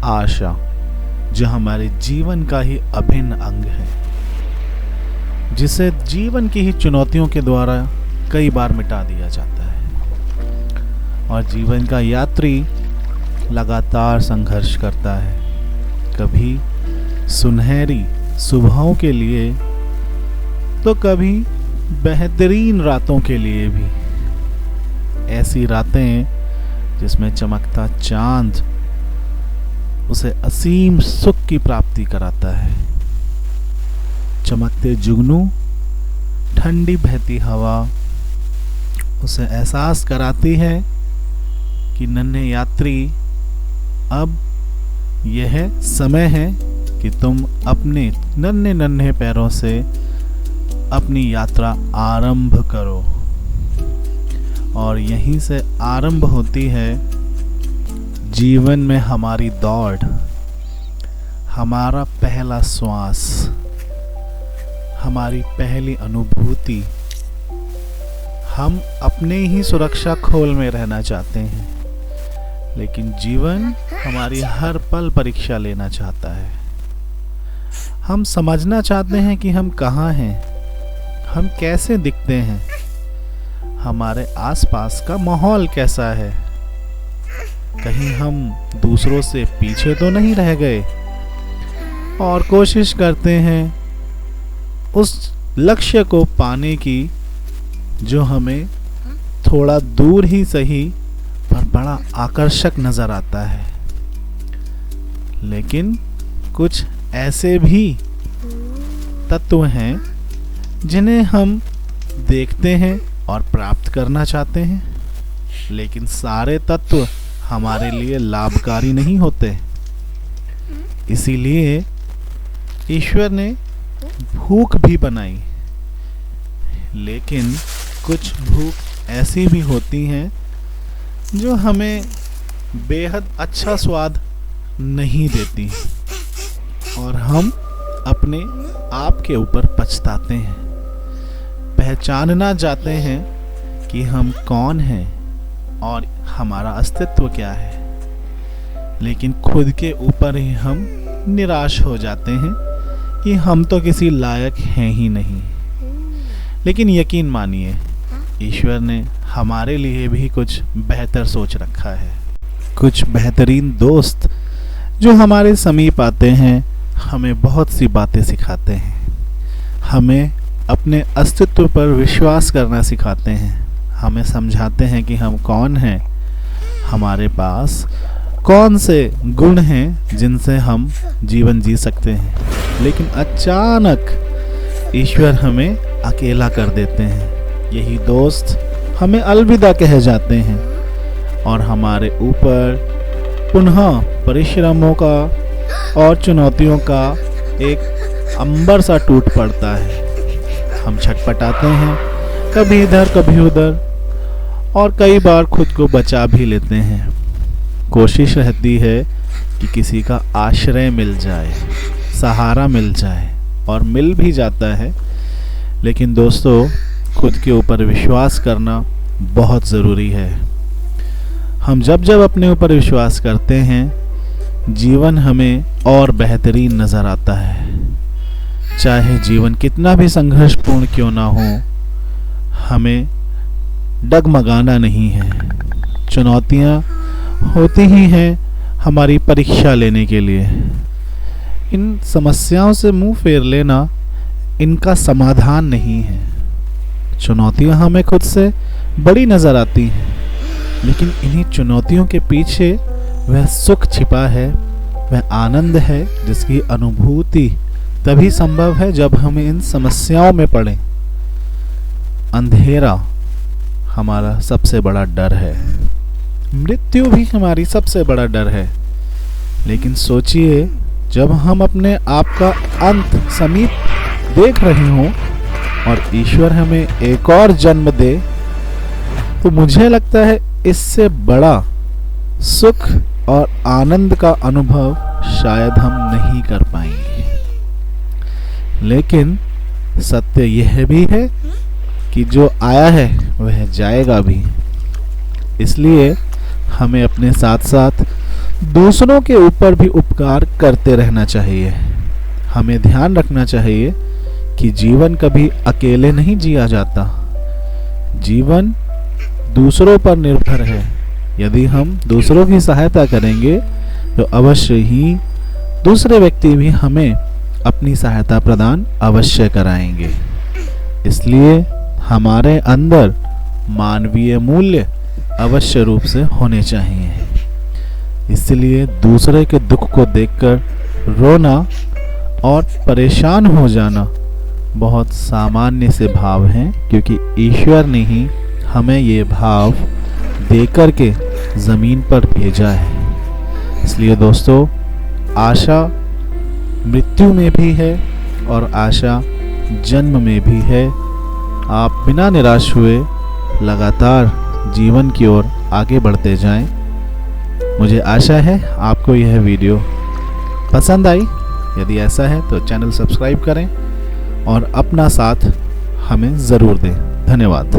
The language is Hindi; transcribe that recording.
आशा जो हमारे जीवन का ही अभिन्न अंग है, जिसे जीवन की ही चुनौतियों के द्वारा कई बार मिटा दिया जाता है। और जीवन का यात्री लगातार संघर्ष करता है, कभी सुनहरी सुबहों के लिए तो कभी बेहतरीन रातों के लिए भी। ऐसी रातें जिसमें चमकता चांद उसे असीम सुख की प्राप्ति कराता है, चमकते जुगनू, ठंडी बहती हवा उसे एहसास कराती है कि नन्हे यात्री, अब यह समय है कि तुम अपने नन्हे नन्हे पैरों से अपनी यात्रा आरंभ करो। और यहीं से आरंभ होती है जीवन में हमारी दौड़, हमारा पहला श्वास, हमारी पहली अनुभूति। हम अपने ही सुरक्षा खोल में रहना चाहते हैं, लेकिन जीवन हमारी हर पल परीक्षा लेना चाहता है। हम समझना चाहते हैं कि हम कहाँ हैं, हम कैसे दिखते हैं, हमारे आसपास का माहौल कैसा है, कहीं हम दूसरों से पीछे तो नहीं रह गए। और कोशिश करते हैं उस लक्ष्य को पाने की जो हमें थोड़ा दूर ही सही पर बड़ा आकर्षक नजर आता है। लेकिन कुछ ऐसे भी तत्व हैं जिन्हें हम देखते हैं और प्राप्त करना चाहते हैं, लेकिन सारे तत्व हमारे लिए लाभकारी नहीं होते। इसीलिए ईश्वर ने भूख भी बनाई, लेकिन कुछ भूख ऐसी भी होती हैं जो हमें बेहद अच्छा स्वाद नहीं देती और हम अपने आप के ऊपर पछताते हैं। पहचानना चाहते हैं कि हम कौन हैं और हमारा अस्तित्व क्या है, लेकिन खुद के ऊपर ही हम निराश हो जाते हैं कि हम तो किसी लायक हैं ही नहीं। लेकिन यकीन मानिए, ईश्वर ने हमारे लिए भी कुछ बेहतर सोच रखा है। कुछ बेहतरीन दोस्त जो हमारे समीप आते हैं, हमें बहुत सी बातें सिखाते हैं, हमें अपने अस्तित्व पर विश्वास करना सिखाते हैं, हमें समझाते हैं कि हम कौन हैं, हमारे पास कौन से गुण हैं जिनसे हम जीवन जी सकते हैं। लेकिन अचानक ईश्वर हमें अकेला कर देते हैं। यही दोस्त हमें अलविदा कह जाते हैं और हमारे ऊपर पुनः परिश्रमों का और चुनौतियों का एक अंबर सा टूट पड़ता है। हम छटपटाते हैं, कभी इधर कभी उधर, और कई बार खुद को बचा भी लेते हैं। कोशिश रहती है कि किसी का आश्रय मिल जाए, सहारा मिल जाए, और मिल भी जाता है। लेकिन दोस्तों, खुद के ऊपर विश्वास करना बहुत ज़रूरी है। हम जब जब अपने ऊपर विश्वास करते हैं, जीवन हमें और बेहतरीन नज़र आता है। चाहे जीवन कितना भी संघर्षपूर्ण क्यों ना हो, हमें डगमगाना नहीं है। चुनौतियाँ होती ही हैं हमारी परीक्षा लेने के लिए। इन समस्याओं से मुंह फेर लेना इनका समाधान नहीं है। चुनौतियाँ हमें खुद से बड़ी नज़र आती हैं, लेकिन इन्हीं चुनौतियों के पीछे वह सुख छिपा है, वह आनंद है जिसकी अनुभूति तभी संभव है जब हम इन समस्याओं में पड़ें। अंधेरा हमारा सबसे बड़ा डर है, मृत्यु भी हमारी सबसे बड़ा डर है। लेकिन सोचिए, जब हम अपने आप का अंत समीप देख रहे हों और ईश्वर हमें एक और जन्म दे, तो मुझे लगता है इससे बड़ा सुख और आनंद का अनुभव शायद हम नहीं कर पाएंगे। लेकिन सत्य यह भी है कि जो आया है वह जाएगा भी। इसलिए हमें अपने साथ साथ दूसरों के ऊपर भी उपकार करते रहना चाहिए। हमें ध्यान रखना चाहिए कि जीवन कभी अकेले नहीं जिया जाता। जीवन दूसरों पर निर्भर है। यदि हम दूसरों की सहायता करेंगे तो अवश्य ही दूसरे व्यक्ति भी हमें अपनी सहायता प्रदान अवश्य कराएंगे। इसलिए हमारे अंदर मानवीय मूल्य अवश्य रूप से होने चाहिए। इसलिए दूसरे के दुख को देखकर रोना और परेशान हो जाना बहुत सामान्य से भाव हैं, क्योंकि ईश्वर ने ही हमें ये भाव देकर के ज़मीन पर भेजा है। इसलिए दोस्तों, आशा मृत्यु में भी है और आशा जन्म में भी है। आप बिना निराश हुए लगातार जीवन की ओर आगे बढ़ते जाएं। मुझे आशा है आपको यह वीडियो पसंद आई। यदि ऐसा है तो चैनल सब्सक्राइब करें और अपना साथ हमें ज़रूर दें। धन्यवाद।